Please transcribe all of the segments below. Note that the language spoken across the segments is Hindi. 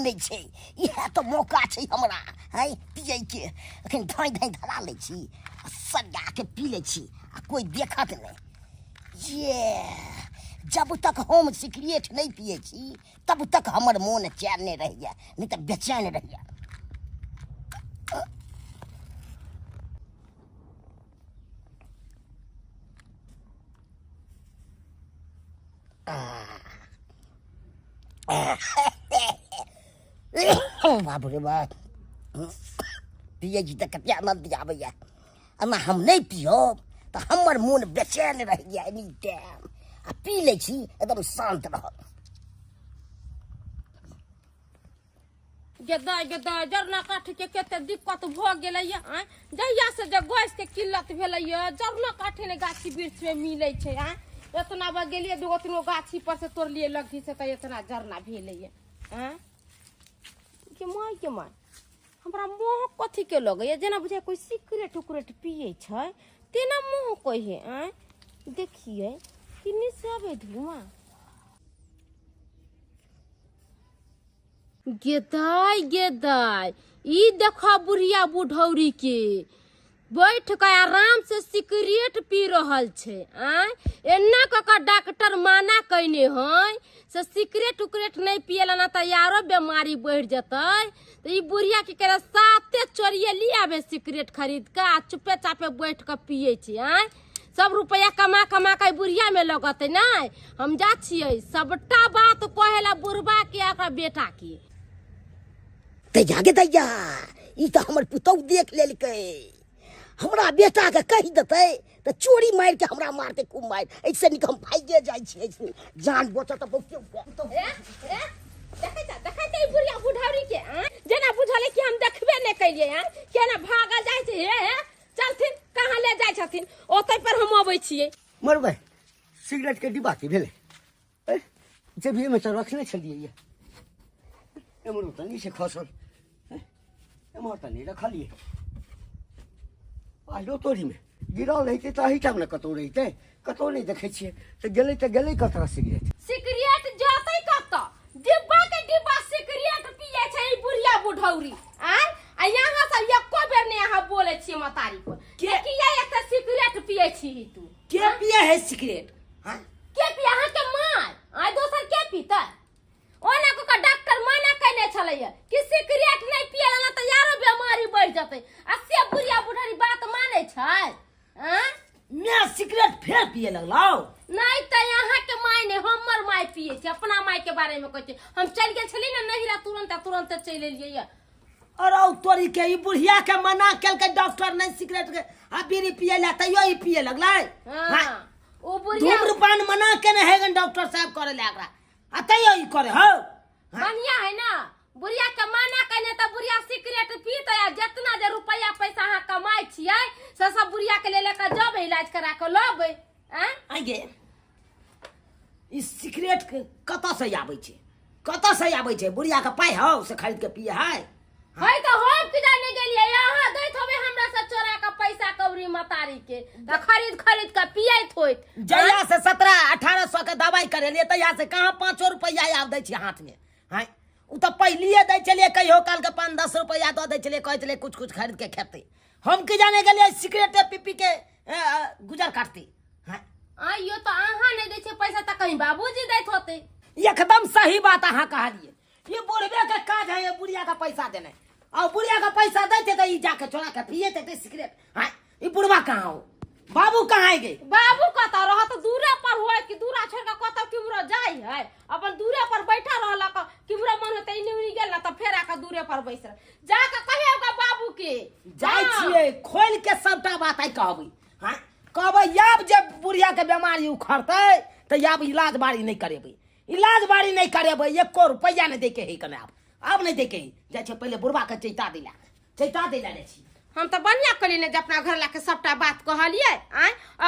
नहीं छे यह तो मौका छे हमरा है पिए के अखन धाई धाई धरा ले छी सगा के पी ले छी आ कोई देखत नहीं ये जब तक हम सिगरेट नहीं पिए छी तब तक हमर मन चैन नहीं रहैया नहीं तो बेचैन रहैया बाप रे बाप पिए जी तक क्या न दिया भैया अना हम नहीं पियो तो हमर मन बेचैन रह गया एनी टाइम आ पी ले छी एकदम शांत रह गदा गदा जरना काठ के केते दिक्कत भ गेलै जहिया से जे गैस के किल्लत भेलै जरना काठे ने गाछी वृक्ष में मिलै छै इतना बा गेलिए दूगो तीन गो गाछी पर से तोड़ लिए लगी से तो इतना जरना भेलै के माय हमरा मोह कथी के लगैया जेना बुझाय कोई सिगरेट उकरेट पिए छै तेना मोह कहे देखिए किन्नी से आबे धुआं गेदाय गेदाय ई देखा बुढ़िया बुढ़ौरी के बैठ के आराम से सिगरेट पी रहल छे एना क डॉक्टर माना कइने है से सिगरेट उकरेट नहीं पिएला ना त यारो बीमारी बढ़ जतै तो ई बुढ़िया के करे साते चोरिए ले आबे सिगरेट खरीद के आ चुपे चापे बैठ के पिए छी सब रुपया कमा कमा के बुढ़िया में लगते नहीं हम जा छिए सबटा बात कहेला बुढ़बा के आका बेटा के तैया गे तैया ई त हमर पुतौ देख लेलकै हमरा बेटा के कहि देतै त चोरी मार के हमरा मारते खूब मार ऐसे निक हम भागे जाय छी जान बचत त बहुत देखै बुढ़िया बुढ़ौरी के जेना बुझले कि हम देखबे नहीं कइलिए केना भागा जाय छै हे चलथिन कहां ले जाय छथिन ओतै पर हम आबै छिए मरबै सिगरेट के डिब्बा की भेले जेबी में त रखने छलिए ये एमरो त नीचे खसल एमरो त नहीं रखलिए आलो तोरी में गिरल रहते त अही टाइम न कतौ रहते कतौ नहीं देखे छिए त गेलै कतरा सिगरेट जातै कत डिब्बा के डिब्बा सिगरेट पिए छै ई बुढ़िया बुढ़ौरी आ यहाँ सब एको बेर नहीं यहाँ बोले छी मतारी को के किया एक सिगरेट पिए छी तू के पिए है सिगरेट के पिए अहाँ के मार दोसर के पीता ओना को डॉक्टर माना कहने छलैया कि सिगरेट नहीं पिएला ना त यारो बीमारी बढ़ जतै आ से बुढ़िया बुढ़ौरी बात माने छै मैं सिगरेट फेर पिए लगलौ नहीं त यहाँ के माय ने हमर माय पिए छै अपना माय के बारे में कहै छै हम चल गेल छली ना नहिरा तुरंत चल एलिए अरे तोरी के ई बुढ़िया के मना केल के डॉक्टर नहीं सिगरेट के आ बीड़ी पिए ला तइयो ई पिए लगलै ओ बुढ़िया धूम्रपान मना केने है डॉक्टर साहब करे ला एकरा आ तइयो ई करे हो बढ़िया है ना बुढ़िया के माना कहने त बुढ़िया सिगरेट पीते आ जितना जे रुपया पैसा अहाँ कमाई छिए से सब बुढ़िया के ले के जब इलाज करा के लबे आगे ई सिगरेट के कत से आबै छै बुढ़िया के पाई हो से खरीद के पिए है तो हम कि जाने गेलिए यहाँ दैत होबे हमरा से चोरा के पैसा कौड़ी मतारी के त खरीद के पियत होइत जया से 1700-1800 के दवाई करेलिए तया से कहां 5 रुपया आब दै छी हाथ में है उ त पहिलिए दै चलिए कहियो काल के 5-10 रुपया द दै चलिए कहै चलिए कुछ खरीद के खेते हम कि जाने गेलिए सिगरेट पी के गुजर काटती है यो तो अहाँ नहीं दै छै पैसा त कहीं बाबूजी दैत होते एकदम सही बात अहाँ कहलिए ये बुढ़बे के काज है ये बुढ़िया का पैसा देने और बुढ़िया का पैसा देते तो ई जाके चोरा के पिए थे सिगरेट है ई बुढ़वा कहां हो बाबू कहां गए बाबू कत रह तो दूरे पर होय कि दूरा छोड़ के कत किमरो जाय है अपन दूरे पर बैठा रहला क किमरो मन होते इनी गेल ना त फेर आके दूरे पर बैस जाके कहियोगा बाबू के जाय छिए खोल के सबटा बात आई कहबै हां कहबै याब जब बुढ़िया के बीमारी उखड़तै त याब इलाज बारी नहीं करेबै एको रुपया नहीं देके है कने अब नहीं देके जाय छै पहले बुढ़वा के चैता दिला ले छी हम तो बढ़िया कली ने अपना घर लाके सबटा बात कहलिए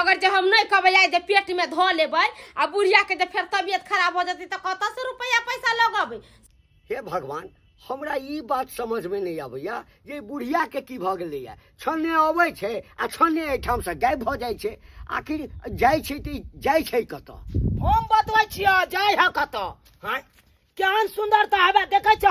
अगर जे हम नहीं कहबै आइ जे पेट में धो लेबै आ बुढ़िया के जे फिर तबियत खराब हो जतै त कत से रुपया पैसा लगबै हे भगवान हमरा ई बात समझ में नहीं आबैया जे बुढ़िया के की भ गेलै छन्ने अबै छै आ छन्ने एठाम से गायब भ जाय छै आखिर जाय छै त जाय छै कत हम बतबै छियै जाय है कत हां केहन सुंदरता हबे देखै छ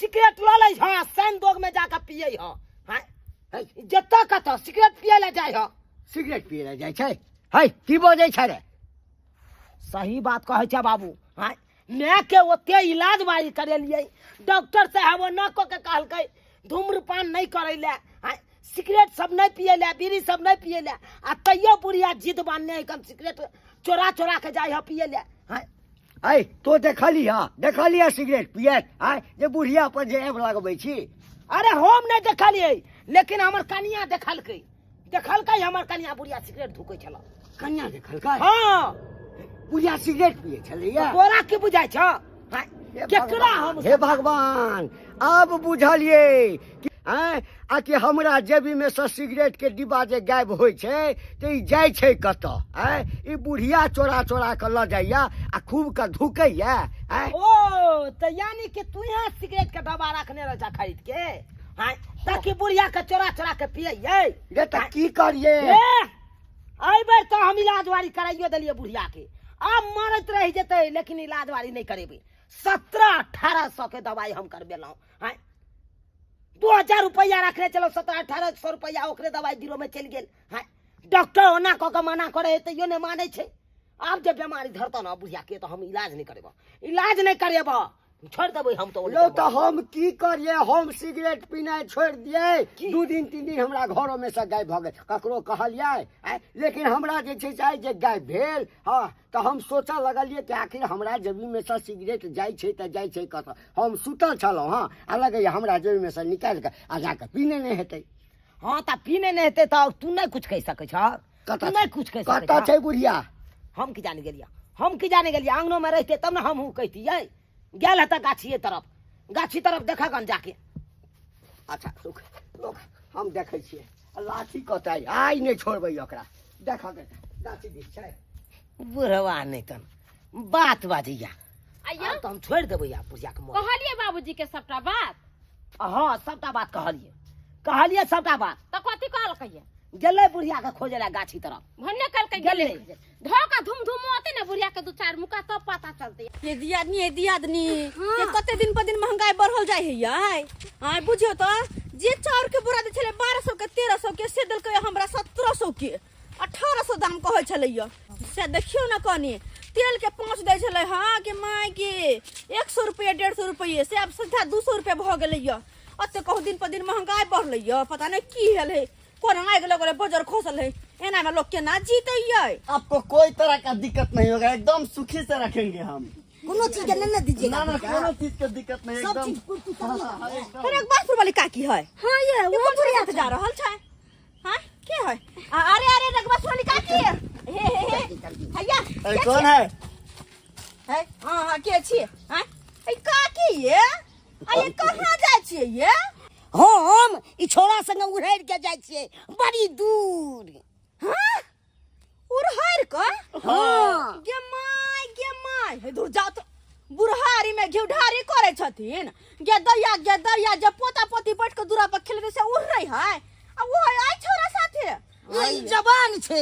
सिगरेट लो ले हां सैन दोग में जाकर पिए हां हां जत्ता कत सिगरेट पिए ले जाय हां सिगरेट पिए ले जाय छै है की बोलै छै रे सही बात कहै छै बाबू हां मैं के ओते इलाज बारी करेलिए डॉक्टर साहब न को के कहलकै धूम्रपान नहीं करे ले हां सिगरेट सब नहीं पिए ले बीड़ी सब नहीं पिए ले आ तैयो बुढ़िया जिद बांधने है कम सिगरेट चोरा चोरा के जाय पिए ले हां है तो देखलिया सिगरेट पियत है जे बुढ़िया पर जे एब लगबै छी अरे हम नहीं देखलिए लेकिन हमर कनिया देखलकै हमर कनिया बुढ़िया सिगरेट धुकै छल कन्या देखलकै हां बुढ़िया सिगरेट पिए छलैया तोरा की बुझाय छ केकरा हम हे भगवान अब बुझलिए आ कि हमरा जेबी में से सिगरेट के डिब्बा जे गायब होइ छै त ई जाय छै कत ई बुढ़िया चोरा चोरा के ल जाइया आ खूब के धुकैया ओ त यानी कि तू यहाँ सिगरेट के डब्बा रखने रह जा खरीद के हां ताकि बुढ़िया के चोरा चोरा के पिए गे त की करिए आई बार तो हम इलाज वारी कराइयो देलिए बुढ़िया के अब मरत रह जते लेकिन इलाज वारी नहीं करेबे 17-1800 के दवाई हम करबेलौ हां 2000 रुपया रखने चलो 17-1800 रुपया ओकरे दवाई दिलो में चल गेल हां डॉक्टर ओना क के मना करे त यो ने माने छै अब जब बीमारी धरता ना बुझिया के तो हम इलाज नहीं करेबो छोड़ देबै हम तो लो तो हम की करिए हम सिगरेट पीनाइ छोड़ दिए 2 दिन 3 दिन हमरा घरों में से गायब भ गेल ककरो कहलिए लेकिन हमरा जे छै चाहे जे गायब भेल हां तो हम सोचा लगलिए कि आखिर हमरा जेबी में से सिगरेट जाय छै त जाय छै कत हम सुतल छलौ हां आ लगे हमरा जेबी में से निकाल के आ जाके पीने नहीं हेतै हां त पीने नहीं हेतै त तू नहीं कुछ कह सकै छ कत नहीं कुछ कह सकै कत छै बुढ़िया हम की जाने गेलिया आंगनो में रहते तब ना हम हूं कहतिए गेल है गाछी तरफ देखा गन जाके अच्छा लोग हम देखै छियै लाठी कतै आइ नहीं छोड़बै ओकरा देखा के गाछी दिस छै बुढ़वा नहीं कन बात बाजिया आइया तो हम छोड़ देबै या बुढ़िया के मोह कहलिए बाबूजी के सबटा बात हां सबटा बात कहलिए सबटा बात त कथि कहलकै गेलै बुढ़िया के खोजे ला गाछी तरफ भन्ने कहलकै गेलै धोका धुम होते ना बुढ़िया के 2-4 मुका तब पता चलते ये दियादनी ये कते दिन पर दिन महंगाई बढ़ल जाय है याय हां बुझियो तो जे चाउर के बोरा दे छले 1200 के 1300 के से देलकै हमरा 1700 के 1800 दाम कहै छलैया से देखियो ना कनी तेल के 5 दे छले हां के माय के 100 रुपया 150 रुपया से अब सीधा 200 रुपया भ गेलैया अते कहू दिन पर दिन महंगाई बढ़लैया पता नहीं की भेल है कोन आग लगले बजर खोसल है एना में लोग के ना जीते है आपको कोई तरह का दिक्कत नहीं होगा एकदम सुखी से रखेंगे हम कोनो चीज के न दीजिएगा ना कोनो चीज का दिक्कत नहीं सब एकदम चीज फिर एक बात वाली का की है हां ये वो बुढ़िया के जा रहल छै हां के है अरे रगबा वाली का की है हे भैया अरे कौन है हां के छी हां ए का की ये ये कहां जाय छी ये हम ई छोरा संग उड़ैर के जाय छियै बड़ी दूर हां उड़हर का हां गे माय हे दूर जा तो बुढ़हारी में घेउढारी करे छथिन गे दैया जे पोता पोती बैठ के दूरा पर खेले से उड़ रही है अब वो आई छोरा साथे ई जवान छे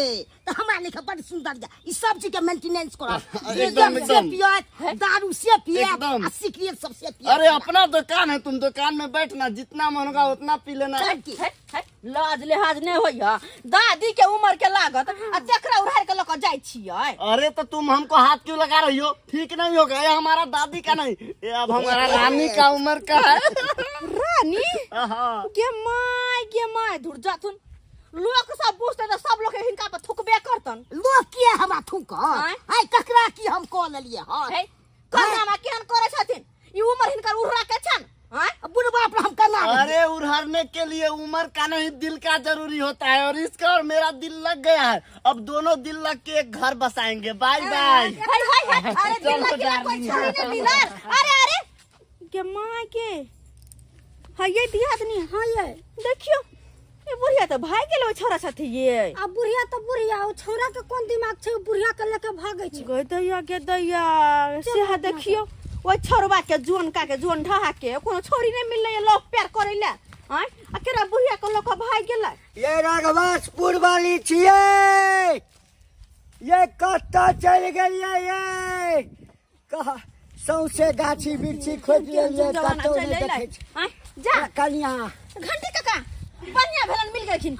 त हमरा लेखा बड़ सुंदर जा ई सब चीज के मेंटेनेंस करा एकदम दारू से पियत एकदम। आ सिगरेट सब से पियत अरे अपना दुकान है तुम दुकान में बैठना जितना मन होगा उतना पी लेना है लाज लिहाज नहीं होइया दादी के उम्र के लागत आ तेकरा उड़हर के लक जाय छियै अरे तो तुम हमको हाथ क्यों लगा रही हो ठीक नहीं होगा ये हमारा दादी का नहीं ये अब हमारा रानी का उम्र का है रानी हाँ गे माय दूर जाथुन लोग सब पूछते तो सब लोग हिनका पर थुकबे करतन लोग के हमरा थूक आय? आय ककरा की हम कह लेलिए हां है कन्या केहन करे छथिन ई उम्र हिनकर उड़रा के छन हां बुढ़वा पर हम करना अरे उड़हरने के लिए उम्र का नहीं दिल का जरूरी होता है और इसका और मेरा दिल लग गया है अब दोनों दिल लग के एक घर बसाएंगे बाय बाय अरे दिल चलो लगे कोई छोड़ी नहीं मिलर अरे के माय के हां ये दियादनी हां ये देखियो ये बुढ़िया तो भाग गेलो छोरा साथे ये अब बुढ़िया तो बुढ़िया ओ छोरा के कोन दिमाग छै बुढ़िया के लेके भागे छै गे दैया से हा देखियो ओ छोरबा के जोन का के जोन ढहा के कोनो छोरी नहीं मिलले ये लोग प्यार करेला हां अकेरा बुढ़िया के लोग भाग गेला ये राघवासपुर वाली छियै ये कत्ता चल गेलियै ये कहा सौसे गाछी बिरछी खोज ले जवाना कतौ चल नहीं ले देखै छै। आय जा कनिया घंटी काका बढ़िया भेलन मिल गेलखिन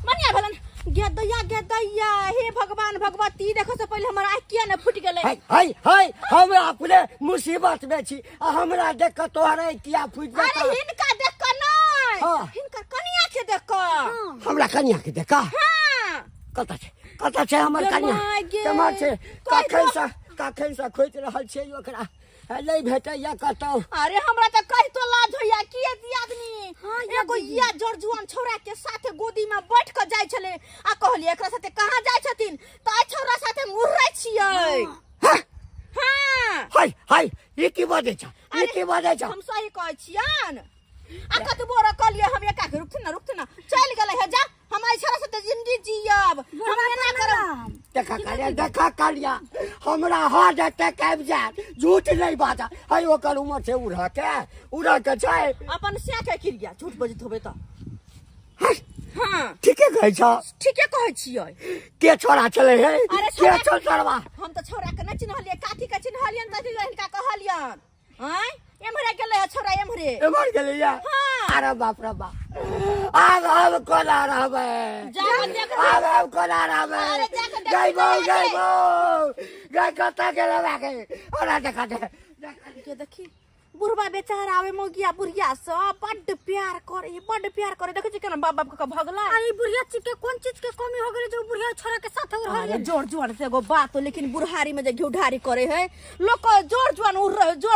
बढ़िया भेलन गेदैया हे भगवान भगवती देखो से पहले हमर आँख किया ने फूट गेलै हाय हम अपने मुसीबत में छी आ हमरा देख के तोहरे किया फूट अरे जाता। हिनका देख के नहीं हाँ। हिनकर कनिया के देख के हमरा कनिया के देखा हां कतऽ छै हमर गे कनिया माय गे। केम्हर छै कहि कखन से खोज रहल छै ओकरा नहीं भेटैया कतौ। अरे हमरा त कहि तो लाज होइया कि आदमी एगो या जरजुआन छौरा के साथे गोदी में बैठ के जाय छले आ कहलिए एकरा साथे कहां जाय छथिन त आ छौरा साथे मुर्रै छियै। हां हाय ई की बाजै छ ई की बाजै छ। हम सही कहै छियन आ कतबो रखलिए हम एका के रुकथिन ना चल गेलै है जा हम आई छौरा साथे जिंदगी जियब हम एना करब। देखा कालिया हमरा हार्ट अटैक आबि जायत झूठ नहीं बाजा है ओकर उमर छै उड़ा के छै अपन से के क्रिया झूठ बजत होबे त हां ठीके कहै छ ठीके कहै छियै। के छोरा चले है अरे के छोरा हम त छौरा के न चिन्हलिए काठी के चिन्हलियन त हिनका कहलियन हैं एमहरे गेलै है छौरा एमहरे एमहर गेलै या हाँ। अरे बाप रे बाप अब कोना रहबै जाके देख अब कोना रहबै अरे जाके देख गई कतऽ गेलै बाके ओरा देखा दे के देखी बुढ़वा बेचारा आवे मोगिया बुढ़िया सब बड्ड प्यार करे देखे छी केना बाप बाप के भगला। अरे बुढ़िया के कौन चीज के कमी हो गेलै जो बुढ़िया छोरा के साथ हो अरे जोर जुआन से एगो बात हो लेकिन बुढ़ारी में जे घिउढारी करे है लोग जोर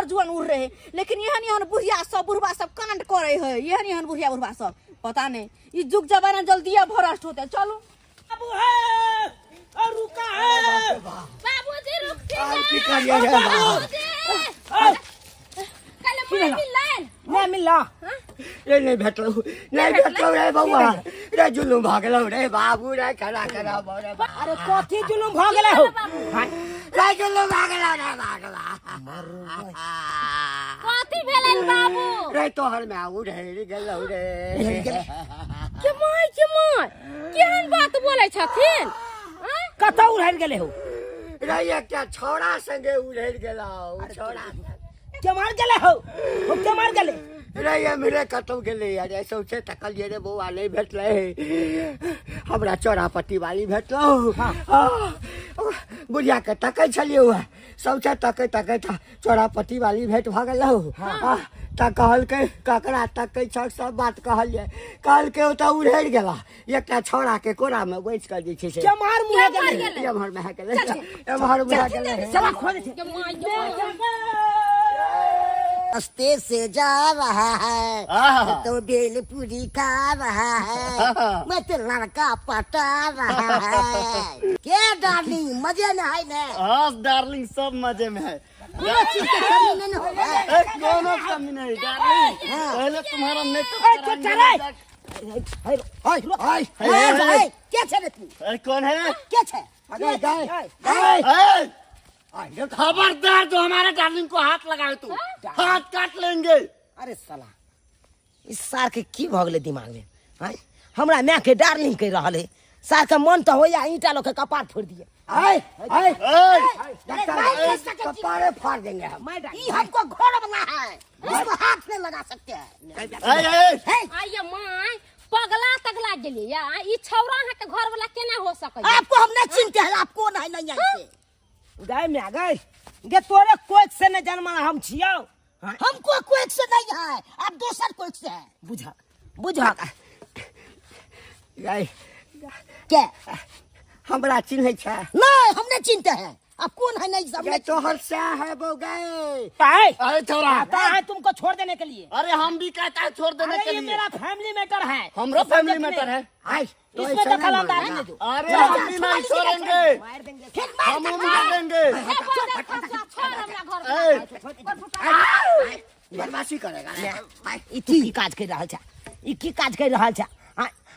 जुआन उड़ रहे लेकिन एहन बुढ़िया सब बुढ़वा सब कांड करे है एहन बुढ़िया सब पता नहीं ई जुग जमाना जल्दी भ्रष्ट होते। चलो बाबू है और रुका है बाबूजी रुक की करिए रे बाबू कल मुझे मिलन नहीं मिला ये नहीं भेटलो रे बउआ रे जुलूम भागलो रे बाबू रे खड़ा रे अरे कथी जुलूम भ गेलै हो रे जुलूम भागलो रे भागला कथी भेलन बाबू रे तोहर में उड़े गेलो रे के माय केहन बात बोलै छथिन कतौ उड़ै गेलै हो रे एकटा छौड़ा संगे उड़े गेलो छौड़ा के मार गेलै हो के मार गेलै रे ये मेरे कतौ गेले यार ऐसे से तकलिए रे बउआ नहीं भेटले हमरा चौरापट्टी वाली भेटलो बुढ़िया के तकै छलिए हुआ सबसे तकै था चौरापट्टी वाली भेट भ गेलो त कहलकै ककरा तकै छ सब बात कहलकै ओतऽ उड़ै गेला एकटा छौड़ा के कोरा में बैठ के जे छै से के मार मुहे गेलै एमहर में गेलै एमहर में गेलै चला खोज रास्ते से जा रहा है तो भेलपुरी खा रहा है मैं तो लड़का पटा रहा है क्या डार्लिंग मजे में है ना हाँ डार्लिंग सब मजे में है कोनो चीज की कमी नहीं होगा कोनो कमी नहीं डार्लिंग पहले तुम्हारा मेकअप क्या छे रे तू कौन है क्या छे अरे गाय खबरदार जो हमारे डार्लिंग को हाथ लगाए तू हाथ काट लेंगे। अरे साला इस सार के की भ गेले दिमाग में हैं हमरा मैं के डार्लिंग कह रहल है सार का मन तो होया ईटा लो के कपार फोड़ दिए कपारे फाड़ देंगे हम ये हमको घोड़ बना है इसको हाथ में लगा सकते हैं आइए माय पगला गेली या ई छौरा है के घर वाला केना हो सकै आपको हम नहीं चिंते हैं आपको नहीं नहीं है गाय में आ गए गे तोरे कोई से न जन्मा हम छियो हमको कोई से नहीं है आप दूसर कोई से है बुझा गाय क्या हमरा चिन्है छै नहीं हमने चिंते हैं आप कौन है नहीं समझ तोहर से है बो गए अरे छोरा आता है तुमको छोड़ देने के लिए अरे हम भी कहता है छोड़ देने के ये लिए मेरा फैमिली मैटर है हमारा फैमिली मैटर है इसमें दखल अंदाज नहीं दो अरे हम हम भी नहीं छोड़ेंगे हम मार देंगे बदमाशी करेगा ई की काज कर रहल छा ई की काज कर रहल छा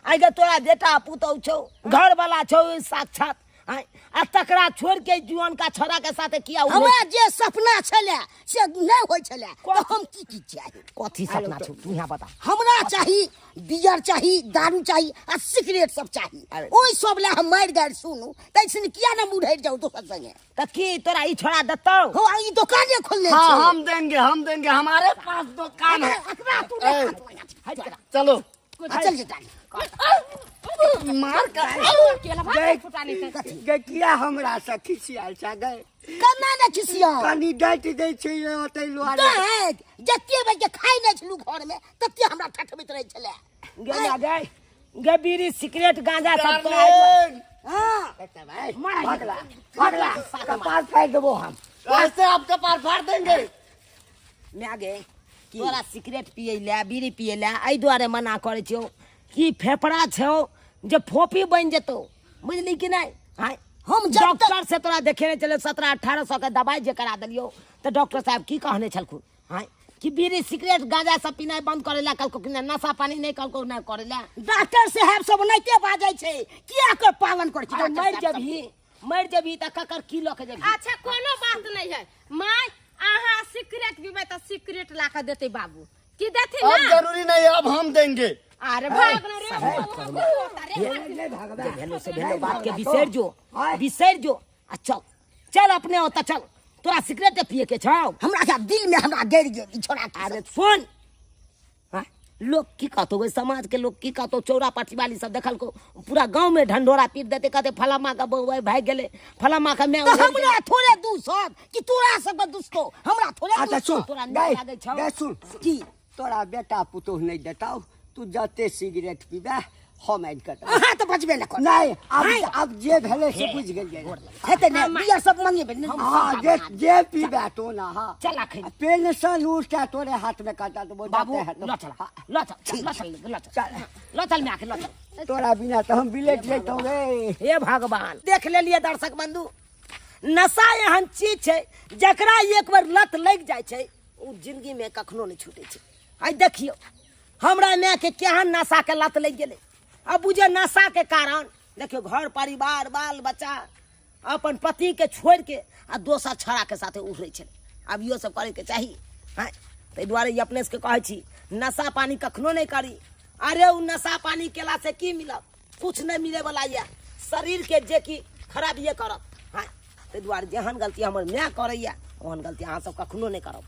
आगे तोरा बेटा पुतौ छौ घर वाला छौ साक्षात हाँ आ तकरा छोड़ के जुआन का छोरा के साथ किया हमरा जे सपना छले से नहीं होय छले तो हम की चाहिए कथी सपना छ तू यहां बता हमरा चाहिए बियर चाहिए दारू चाहिए आ सिगरेट सब चाहिए ओई सब ले हम मार गाड़ सुनू तैसन किया ना मुड़ हट जाऊ दोसर संगे त की तोरा ई छोड़ा दतौ हो ई दुकाने खोलने हाँ हम देंगे हमारे पास दुकान है चलो चल जे मार किया हमरा से खिसियाल छ गए कना ने खिसिया कनी डांट दे छै ओतै लोहार जत्ते बजे खाइ नै छलु घर में तत्ते हमरा ठठबैत रहै छले गेला गए गे बीड़ी सिगरेट गांजा सब तो हां बेटा भाई भागला कपार फाड़ देबो हम ऐसे आपका पार फाड़ देंगे मैं गे तोरा सिगरेट पिए ले बीड़ी पिए ले एहि दुआरे मना करे छियो कि फेफड़ा छौ जे फोफी बन जेतो बुझली कि नहीं हां हम डॉक्टर से तोरा देखेने चले 17-1800 के दवाई जे करा दलियो तो डॉक्टर साहब की कहने छलखुन हां कि बीड़ी सिगरेट गांजा सब पीनाइ बंद करेला कल को कि नशा पानी नहीं कल को नहीं करेला डॉक्टर साहब सब नइते बाजै छै किया के पालन कर छी मर जबही त ककर की ल के जबही अच्छा कोनो बात नहीं है माय आहा सिगरेट पीबे त सिगरेट ला के देते बाबू की देते ना अब जरूरी नहीं है अब हम देंगे अरे भाग न रे भेलो से भेलो बात के बिसर जो आ चल अपने होता चल तोरा सिगरेट पिए के छौ हमरा के दिल में हमरा डर गेल ई छोरा अरे सुन हां लोग की कहतो वे समाज के लोग की कहतो चौरा पाठी वाली सब देखल को पूरा गांव में ढंढोरा पीट देते कहते फलामा का बउआ भाग गेले फलामा का मैं हमरा थोड़े दूसर कि तोरा सब दुस्तो हमरा थोड़े अच्छा सुन तोरा नहीं लागे छौ गए सुन की तोरा बेटा पुतोह नहीं देताऊ तू जते सिगरेट पीबे हम ऐड करता हां तो बचबे न कर नहीं अब जे भेले से बुझ गेलिए हेते ने बिया सब मंगेबे हां जे पीबे तो ना हां चला खै पेंशन उठा तोरे हाथ में काटा तो बाबू बोलते चल में आके चल तोरा बिना तो हम बिलेट लेतो रे हे भगवान देख लेलिए दर्शक बंधु नशा एहन चीज छै जकरा एक बार लत लग जाय छै उ जिंदगी में कखनो नहीं छूटे छै आई देखियो हमरा में के केहन नशा के लत लग गेले अब बुझे नशा के कारण देखियो घर परिवार बाल बच्चा अपन पति के छोड़ के आ दोसर छड़ा के साथे उठ रही छै अब यो सब करे के चाहिए हां तै दुआरे अपने से कहै छी नशा पानी कखनो नहीं करी अरे उ नशा पानी केला से की मिलत कुछ नहीं मिले वाला ये शरीर के जे की खराब ये करत हां तै दुआरे जेहन गलती हमर मैं करैया ओहन गलती अहाँ सब कखनो नहीं करब।